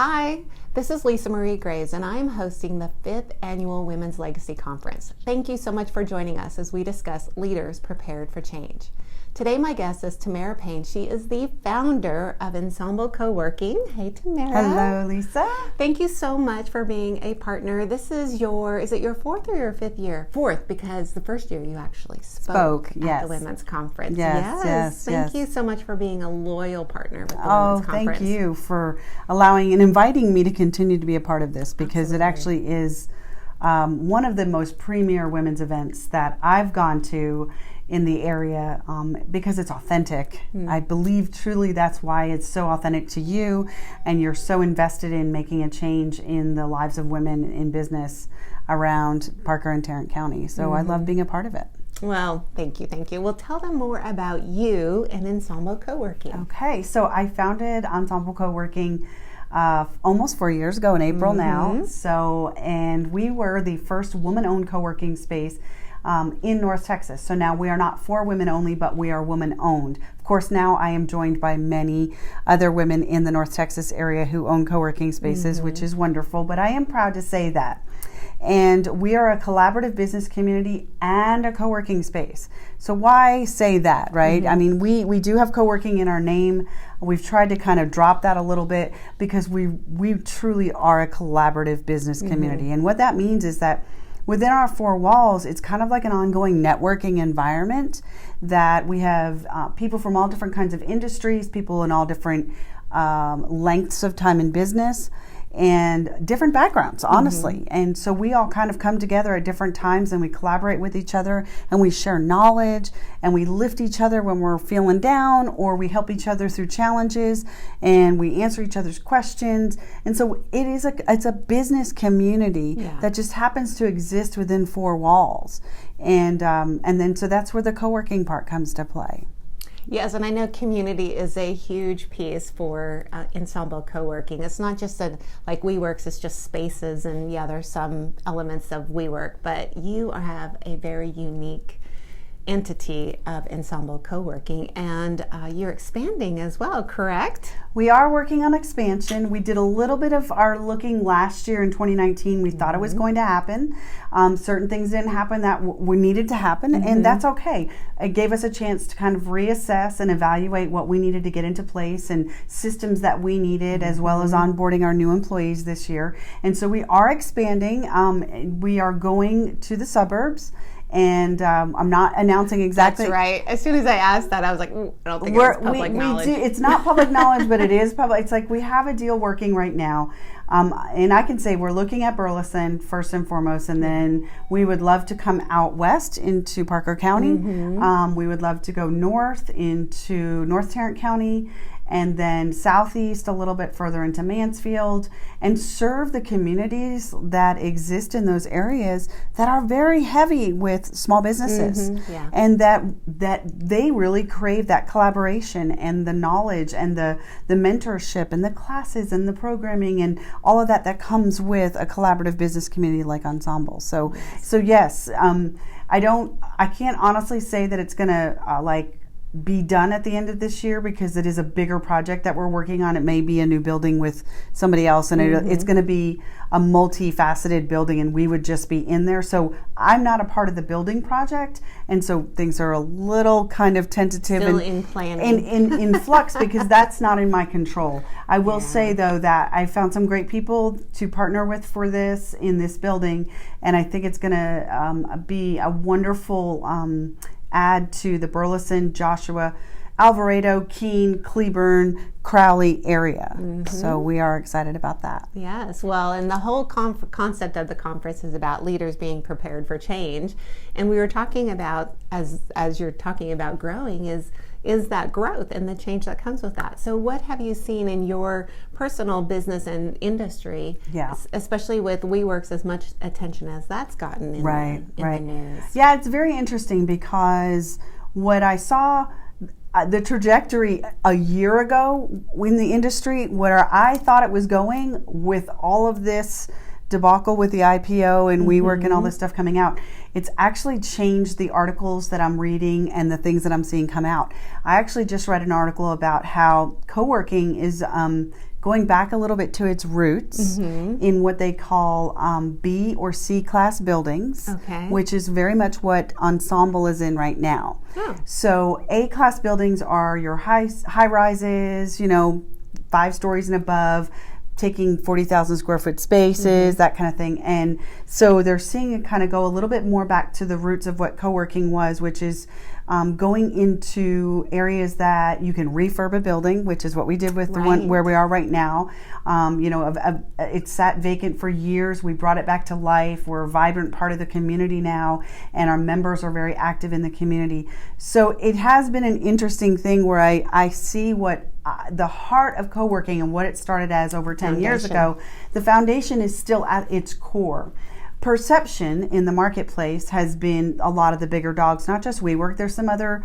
Hi, this is Lisa Marie Graves, and I'm hosting the 5th Annual Women's Legacy Conference. Thank you so much for joining us as we discuss leaders prepared for change. Today, my guest is Tamara Payne. She is the founder of Ensemble Coworking. Hey, Tamara. Hello, Lisa. Thank you so much for being a partner. This is is it your 4th or your 5th year? 4th, because the first year you actually spoke yes. at the Women's Conference. Yes. Thank you so much for being a loyal partner with the Women's Conference. Thank you for allowing and inviting me to continue to be a part of this, because Absolutely. It actually is one of the most premier women's events that I've gone to in the area, because it's authentic. I believe truly that's why it's so authentic to you, and you're so invested in making a change in the lives of women in business around Parker and Tarrant County. So I love being a part of it. Well, thank you. Well, tell them more about you and Ensemble Coworking. Okay, so I founded Ensemble Coworking almost 4 years ago in April now. So, and we were the first woman-owned co-working space in North Texas. So now we are not for women only, but we are woman-owned. Of course, now I am joined by many other women in the North Texas area who own co-working spaces, which is wonderful, but I am proud to say that. And we are a collaborative business community and a co-working space. So why say that, right? I mean, we do have co-working in our name. We've tried to kind of drop that a little bit because we truly are a collaborative business community. And what that means is that within our four walls, it's kind of like an ongoing networking environment that we have people from all different kinds of industries, people in all different lengths of time in business, and different backgrounds, honestly. And so we all kind of come together at different times, and we collaborate with each other, and we share knowledge, and we lift each other when we're feeling down, or we help each other through challenges, and we answer each other's questions. And so it's a business community that just happens to exist within four walls. And then so that's where the co-working part comes to play. Yes, and I know community is a huge piece for Ensemble Coworking. It's not just like WeWorks, it's just spaces, and there's some elements of WeWork, but you have a very unique entity of Ensemble Coworking, and you're expanding as well, correct? We are working on expansion. We did a little bit of our looking last year in 2019. We thought it was going to happen. Certain things didn't happen that we needed to happen, and that's okay. It gave us a chance to kind of reassess and evaluate what we needed to get into place and systems that we needed, as well as onboarding our new employees this year. And so we are expanding. We are going to the suburbs. And I'm not announcing exactly. That's right. As soon as I asked that, I was like, I don't think it's public knowledge. It's not public knowledge, but it is public. It's like we have a deal working right now. And I can say we're looking at Burleson first and foremost, and then we would love to come out west into Parker County. We would love to go north into North Tarrant County, and then southeast a little bit further into Mansfield, and serve the communities that exist in those areas that are very heavy with small businesses, and that they really crave that collaboration and the knowledge and the mentorship and the classes and the programming and all of that comes with a collaborative business community like Ensemble. So yes, I can't honestly say that it's gonna be done at the end of this year, because it is a bigger project that we're working on. It may be a new building with somebody else, and it's going to be a multifaceted building, and we would just be in there. So I'm not a part of the building project, and so things are a little kind of tentative Still and in planning. in flux, because that's not in my control. I will say though that I found some great people to partner with for this in this building, and I think it's going to be a wonderful add to the Burleson, Joshua, Alvarado, Keene, Cleburne, Crowley area. So we are excited about that. Yes, well, and the whole concept of the conference is about leaders being prepared for change. And we were talking about, as you're talking about growing, is that growth and the change that comes with that. So what have you seen in your personal business and industry, especially with WeWorks, as much attention as that's gotten in the news? Yeah, it's very interesting, because what I saw, the trajectory a year ago in the industry, where I thought it was going with all of this debacle with the IPO and WeWork and all this stuff coming out, it's actually changed the articles that I'm reading and the things that I'm seeing come out. I actually just read an article about how co-working is going back a little bit to its roots in what they call B or C class buildings, which is very much what Ensemble is in right now. So A class buildings are your high rises, 5 stories and above, taking 40,000 square foot spaces, that kind of thing. And so they're seeing it kind of go a little bit more back to the roots of what co-working was, which is going into areas that you can refurb a building, which is what we did with the one where we are right now. It sat vacant for years. We brought it back to life. We're a vibrant part of the community now, and our members are very active in the community. So it has been an interesting thing where I see what the heart of co-working and what it started as over 10 years ago. The foundation is still at its core. Perception in the marketplace has been a lot of the bigger dogs, not just WeWork. There's some other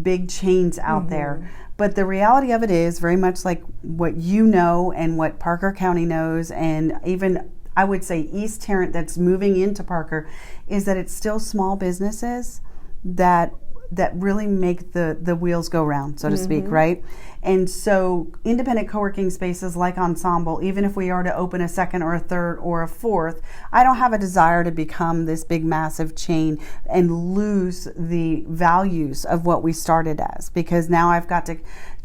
big chains out there. But the reality of it is very much like what you know and what Parker County knows, and even I would say East Tarrant that's moving into Parker, is that it's still small businesses that really make the wheels go round, so to speak, right? And so independent co-working spaces like Ensemble, even if we are to open a second or a third or a fourth, I don't have a desire to become this big massive chain and lose the values of what we started as, because now I've got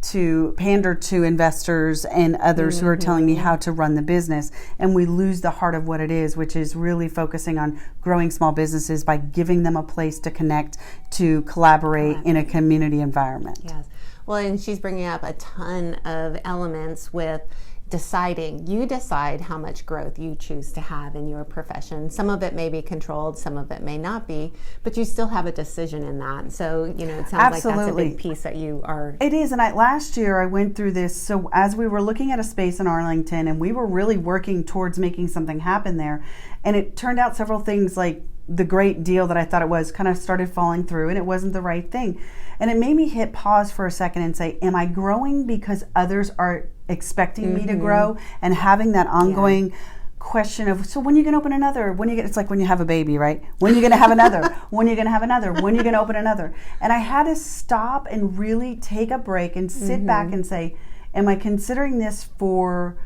to pander to investors and others who are telling me how to run the business, and we lose the heart of what it is, which is really focusing on growing small businesses by giving them a place to connect, to collaborate in a community environment. Yes. Well, and she's bringing up a ton of elements with deciding. You decide how much growth you choose to have in your profession. Some of it may be controlled, some of it may not be, but you still have a decision in that. So, it sounds like that's a big piece that you are. It is. And last year I went through this. So as we were looking at a space in Arlington, and we were really working towards making something happen there, and it turned out several things, like the great deal that I thought it was kind of started falling through, and it wasn't the right thing. And it made me hit pause for a second and say, am I growing because others are expecting me to grow, and having that ongoing question of, so when are you going to open another? It's like when you have a baby, right? When are you going to have another? When are you going to have another? When are you going to open another? And I had to stop and really take a break and sit back and say, am I considering this for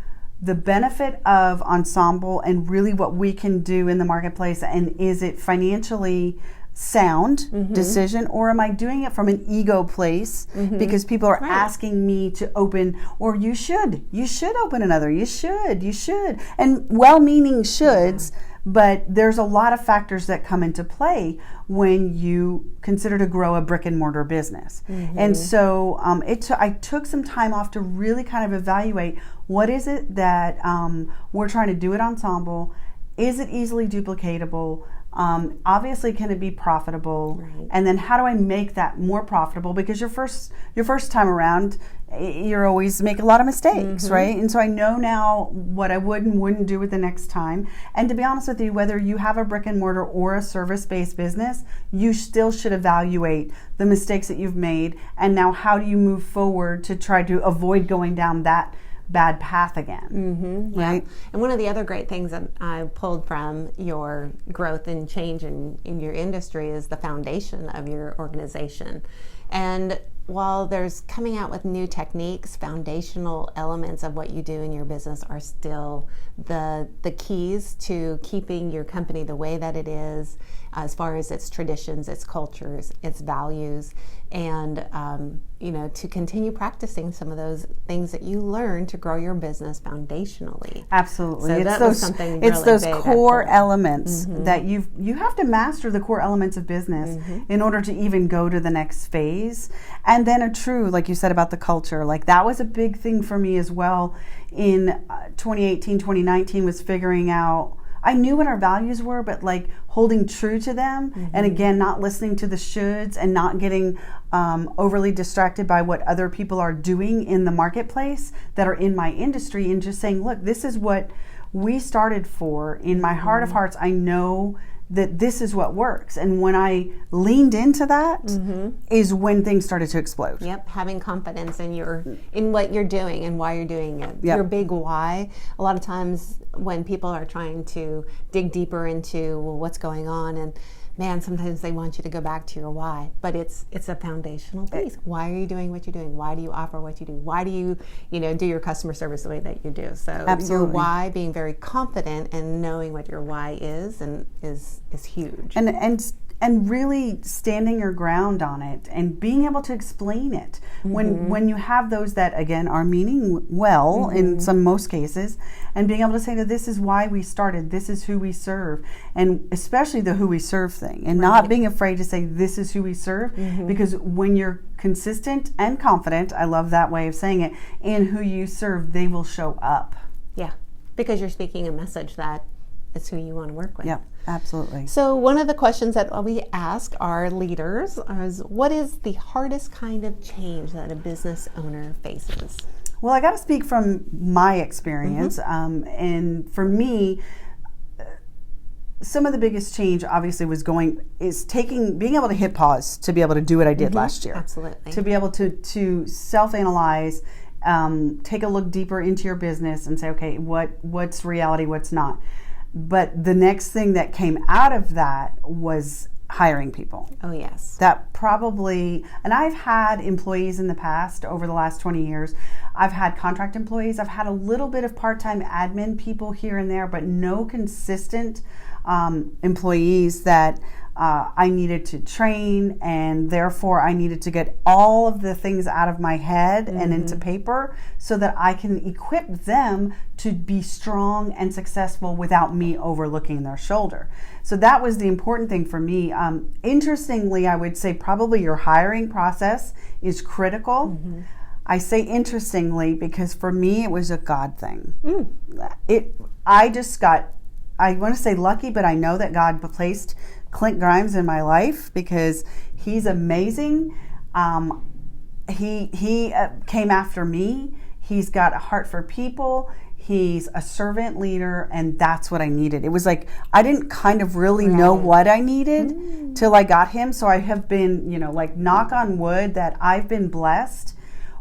the benefit of Ensemble and really what we can do in the marketplace, and is it financially sound decision, or am I doing it from an ego place because people are asking me to open, or you should open another, you should, and well-meaning shoulds, but there's a lot of factors that come into play when you consider to grow a brick and mortar business. And so I took some time off to really kind of evaluate, what is it that we're trying to do at Ensemble? Is it easily duplicatable? Obviously, can it be profitable? And then how do I make that more profitable? Because your first time around, you're always make a lot of mistakes, right? And so I know now what I would and wouldn't do with the next time. And to be honest with you, whether you have a brick and mortar or a service-based business, you still should evaluate the mistakes that you've made, and now how do you move forward to try to avoid going down that bad path again, right? And one of the other great things that I pulled from your growth and change in your industry is the foundation of your organization. And while there's coming out with new techniques, foundational elements of what you do in your business are still the keys to keeping your company the way that it is, as far as its traditions, its cultures, its values, and to continue practicing some of those things that you learn to grow your business foundationally. Absolutely. So that was something it's really those big core elements that you have to master, the core elements of business in order to even go to the next phase. And then like you said about the culture, like that was a big thing for me as well in 2018, 2019, was figuring out, I knew what our values were, but like holding true to them, and again, not listening to the shoulds and not getting overly distracted by what other people are doing in the marketplace that are in my industry, and just saying, look, this is what we started for. In my heart of hearts, I know that this is what works. And when I leaned into that is when things started to explode. Yep, having confidence in what you're doing and why you're doing it. Yep. Your big why. A lot of times when people are trying to dig deeper into what's going on, and man, sometimes they want you to go back to your why, but it's a foundational piece. Why are you doing what you're doing? Why do you offer what you do? Why do you do your customer service the way that you do? So Absolutely. your why, being very confident and knowing what your why is and is huge. And really standing your ground on it and being able to explain it. When you have those that, again, are meaning well in most cases, and being able to say that this is why we started, this is who we serve, and especially the who we serve thing, and not being afraid to say this is who we serve, because when you're consistent and confident, I love that way of saying it, in who you serve, they will show up. Yeah, because you're speaking a message that is who you want to work with. Yeah, absolutely. So one of the questions that we ask our leaders is, what is the hardest kind of change that a business owner faces? Well, I got to speak from my experience. And for me, some of the biggest change obviously being able to hit pause to be able to do what I did last year. Absolutely. To be able to self-analyze, take a look deeper into your business and say, okay, what's reality, what's not. But the next thing that came out of that was hiring people. Oh, yes. That probably, and I've had employees in the past over the last 20 years. I've had contract employees. I've had a little bit of part-time admin people here and there, but no consistent employees that I needed to train, and therefore I needed to get all of the things out of my head and into paper so that I can equip them to be strong and successful without me overlooking their shoulder. So that was the important thing for me. Interestingly, I would say probably your hiring process is critical. I say interestingly because for me it was a God thing. I want to say lucky, but I know that God placed Clint Grimes in my life because he's amazing. He came after me. He's got a heart for people. He's a servant leader, and that's what I needed. It was like I didn't kind of really know what I needed till I got him. So I have been, knock on wood, that I've been blessed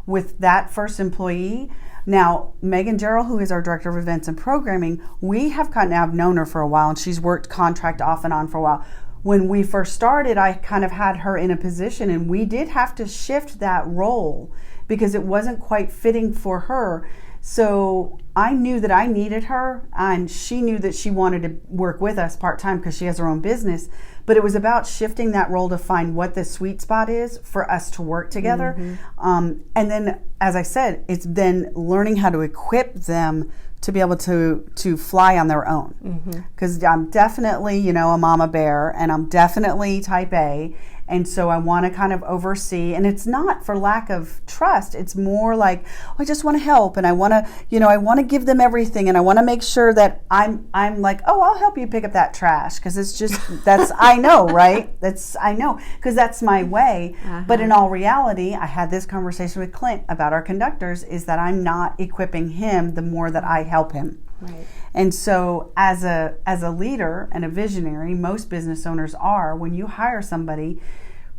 with that first employee. Now, Megan Jarrell, who is our Director of Events and Programming, I've known her for a while, and she's worked contract off and on for a while. When we first started, I kind of had her in a position, and we did have to shift that role because it wasn't quite fitting for her. So I knew that I needed her, and she knew that she wanted to work with us part-time because she has her own business. But it was about shifting that role to find what the sweet spot is for us to work together. And then, as I said, it's then learning how to equip them to be able to fly on their own. Because I'm definitely, a mama bear, and I'm definitely type A. And so I want to kind of oversee, and it's not for lack of trust. It's more like, I just want to help, and I want to, I want to give them everything, and I want to make sure that I'm like, oh, I'll help you pick up that trash, because it's just, I know, right? I know, because that's my way. But in all reality, I had this conversation with Clint about our conductors, is that I'm not equipping him the more that I help him. Right. And so as a leader and a visionary, most business owners are, when you hire somebody,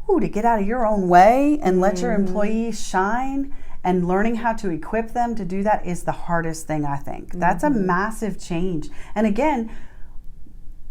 to get out of your own way and let your employees shine, and learning how to equip them to do that is the hardest thing, I think. That's a massive change. And again,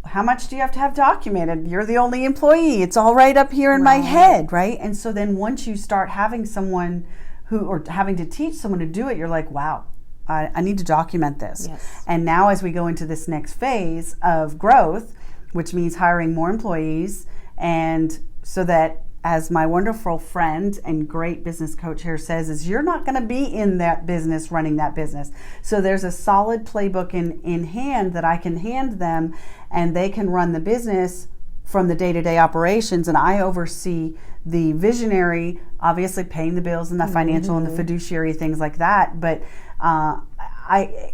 how much do you have to have documented? You're the only employee. It's all right up here in my head, right? And so then once you start having someone or having to teach someone to do it, you're like, wow, I need to document this. Yes. And now as we go into this next phase of growth, which means hiring more employees, and so that, as my wonderful friend and great business coach here says, is you're not going to be in that business running that business. So there's a solid playbook in hand that I can hand them, and they can run the business from the day-to-day operations, and I oversee the visionary, obviously paying the bills and the financial and the fiduciary things like that. But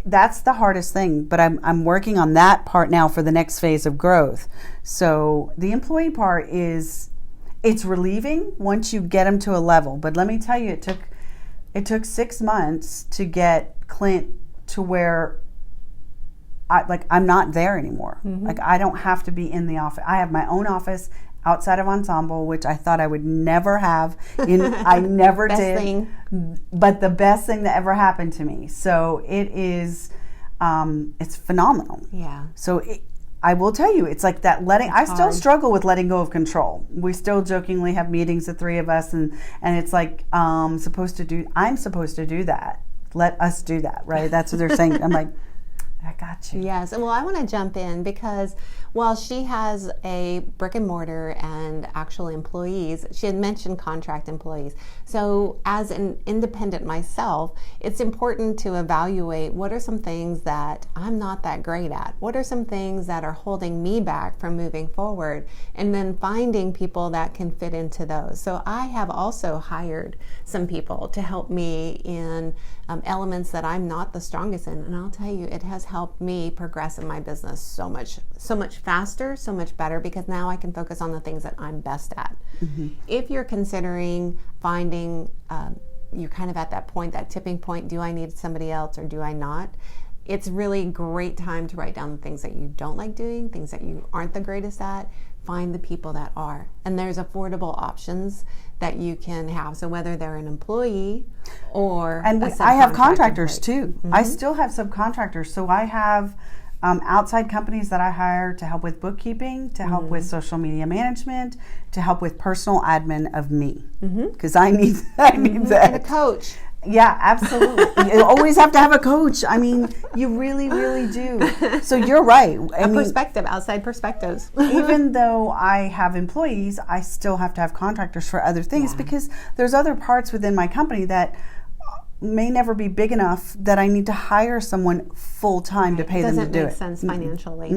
that's the hardest thing. But I'm working on that part now for the next phase of growth. So the employee part it's relieving once you get them to a level. But let me tell you, it took 6 months to get Clint to where I'm not there anymore. Like, I don't have to be in the office. I have my own office outside of Ensemble, which I thought I would never have. I never did. Thing. But the best thing that ever happened to me. So it is, it's phenomenal. Yeah. So I will tell you, it's like that I still hard. struggle with letting go of control. We still jokingly have meetings, the three of us, and it's like, I'm supposed to do that. Let us do that, right? That's what they're saying. I'm like, I got you. Yes. Well, I want to jump in because while she has a brick and mortar and actual employees, she had mentioned contract employees. So as an independent myself, it's important to evaluate what are some things that I'm not that great at? What are some things that are holding me back from moving forward? And then finding people that can fit into those. So I have also hired some people to help me in elements that I'm not the strongest in. And I'll tell you, it has helped me progress in my business so much faster, so much better, because now I can focus on the things that I'm best at. Mm-hmm. If you're considering finding, you're kind of at that point, that tipping point, do I need somebody else or do I not? It's really great time to write down the things that you don't like doing, things that you aren't the greatest at. Find the people that are. And there's affordable options that you can have. So whether they're an employee or I have contractors employee. too. Mm-hmm. I still have subcontractors. So I have outside companies that I hire to help with bookkeeping, to help with social media management, to help with personal admin of me. Because I need that. And a coach. Yeah, absolutely. You always have to have a coach. I mean, you really, really do. So you're right. I mean, perspective, outside perspectives. Even though I have employees, I still have to have contractors for other things because there's other parts within my company that may never be big enough that I need to hire someone full time to pay them to do it. Doesn't make sense financially.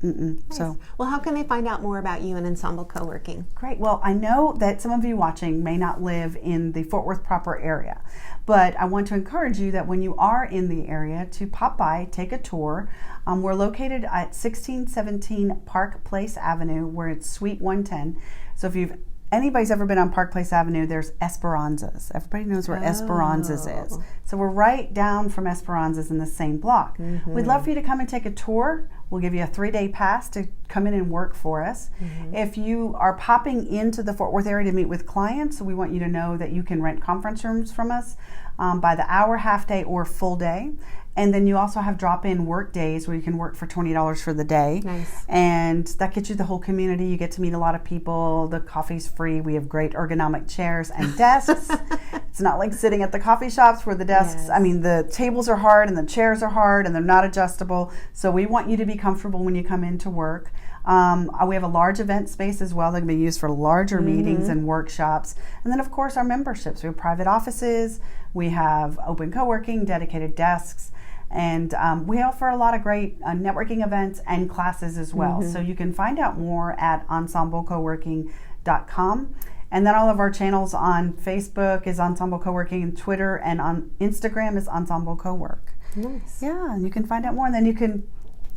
Nice. So, well, how can they find out more about you and Ensemble Coworking? Great. Well, I know that some of you watching may not live in the Fort Worth proper area, but I want to encourage you that when you are in the area to pop by, take a tour. We're located at 1617 Park Place Avenue, where it's Suite 110. So if anybody's ever been on Park Place Avenue, there's Esperanza's. Everybody knows where Esperanza's is. So we're right down from Esperanza's in the same block. We'd love for you to come and take a tour. We'll give you a 3-day pass to come in and work for us. If you are popping into the Fort Worth area to meet with clients, we want you to know that you can rent conference rooms from us by the hour, half day, or full day. And then you also have drop-in work days where you can work for $20 for the day. Nice. And that gets you the whole community. You get to meet a lot of people. The coffee's free. We have great ergonomic chairs and desks. It's not like sitting at the coffee shops where the desks, I mean, the tables are hard and the chairs are hard and they're not adjustable. So we want you to be comfortable when you come into work. We have a large event space as well that can be used for larger meetings and workshops. And then, of course, our memberships. We have private offices. We have open co-working, dedicated desks. And we offer a lot of great networking events and classes as well. So you can find out more at ensemblecoworking.com. And then all of our channels on Facebook is Ensemble Coworking, and Twitter and on Instagram is Ensemble Cowork. Nice. Yeah, and you can find out more. And then you can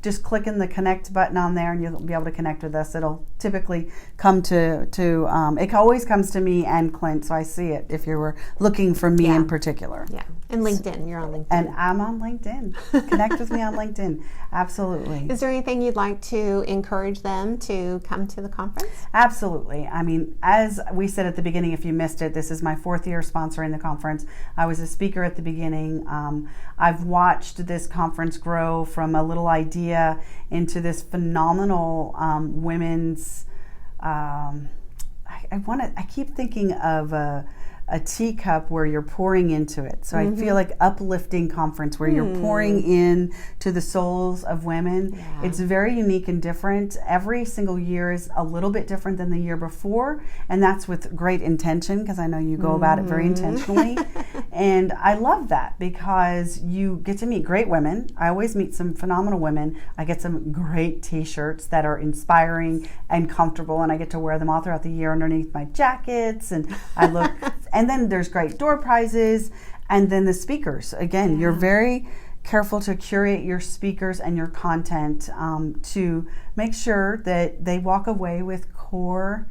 just click in the connect button on there and you'll be able to connect with us. It'll typically come to it always comes to me and Clint, so I see it if you were looking for me in particular. Yeah, and LinkedIn. You're on LinkedIn. And I'm on LinkedIn. Connect with me on LinkedIn. Absolutely. Is there anything you'd like to encourage them to come to the conference? Absolutely. I mean, as we said at the beginning, if you missed it, this is my 4th year sponsoring the conference. I was a speaker at the beginning. I've watched this conference grow from a little idea into this phenomenal women's. I keep thinking of a teacup where you're pouring into it. So I feel like uplifting conference where you're pouring in to the souls of women. Yeah. It's very unique and different. Every single year is a little bit different than the year before, and that's with great intention because I know you go about it very intentionally. And I love that because you get to meet great women. I always meet some phenomenal women. I get some great t-shirts that are inspiring and comfortable, and I get to wear them all throughout the year underneath my jackets, and I look and then there's great door prizes, and then the speakers. Again, you're very careful to curate your speakers and your content to make sure that they walk away with core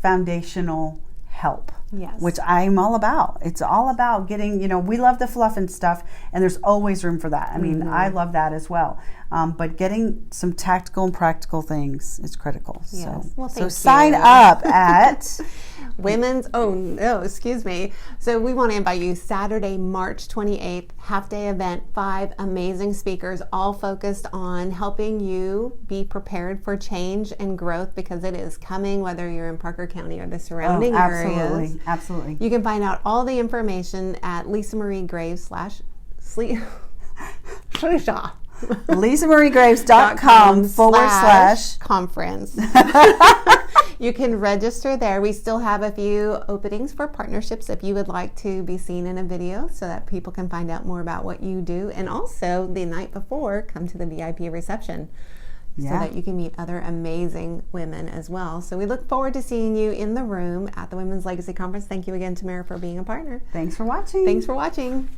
foundational help. Yes. which I'm all about. It's all about getting, we love the fluff and stuff, and there's always room for that. I mean, I love that as well. But getting some tactical and practical things is critical. Yes. So, Well, so thank sign you. up at So we want to invite you Saturday, March 28th, half-day event, 5 amazing speakers, all focused on helping you be prepared for change and growth, because it is coming, whether you're in Parker County or the surrounding areas. Absolutely. You can find out all the information at LisaMarieGraves.com/conference. You can register there. We still have a few openings for partnerships if you would like to be seen in a video, so that people can find out more about what you do. And also, the night before, come to the VIP reception so that you can meet other amazing women as well. So we look forward to seeing you in the room at the Women's Legacy Conference. Thank you again, Tamara, for being a partner. Thanks for watching. Thanks for watching.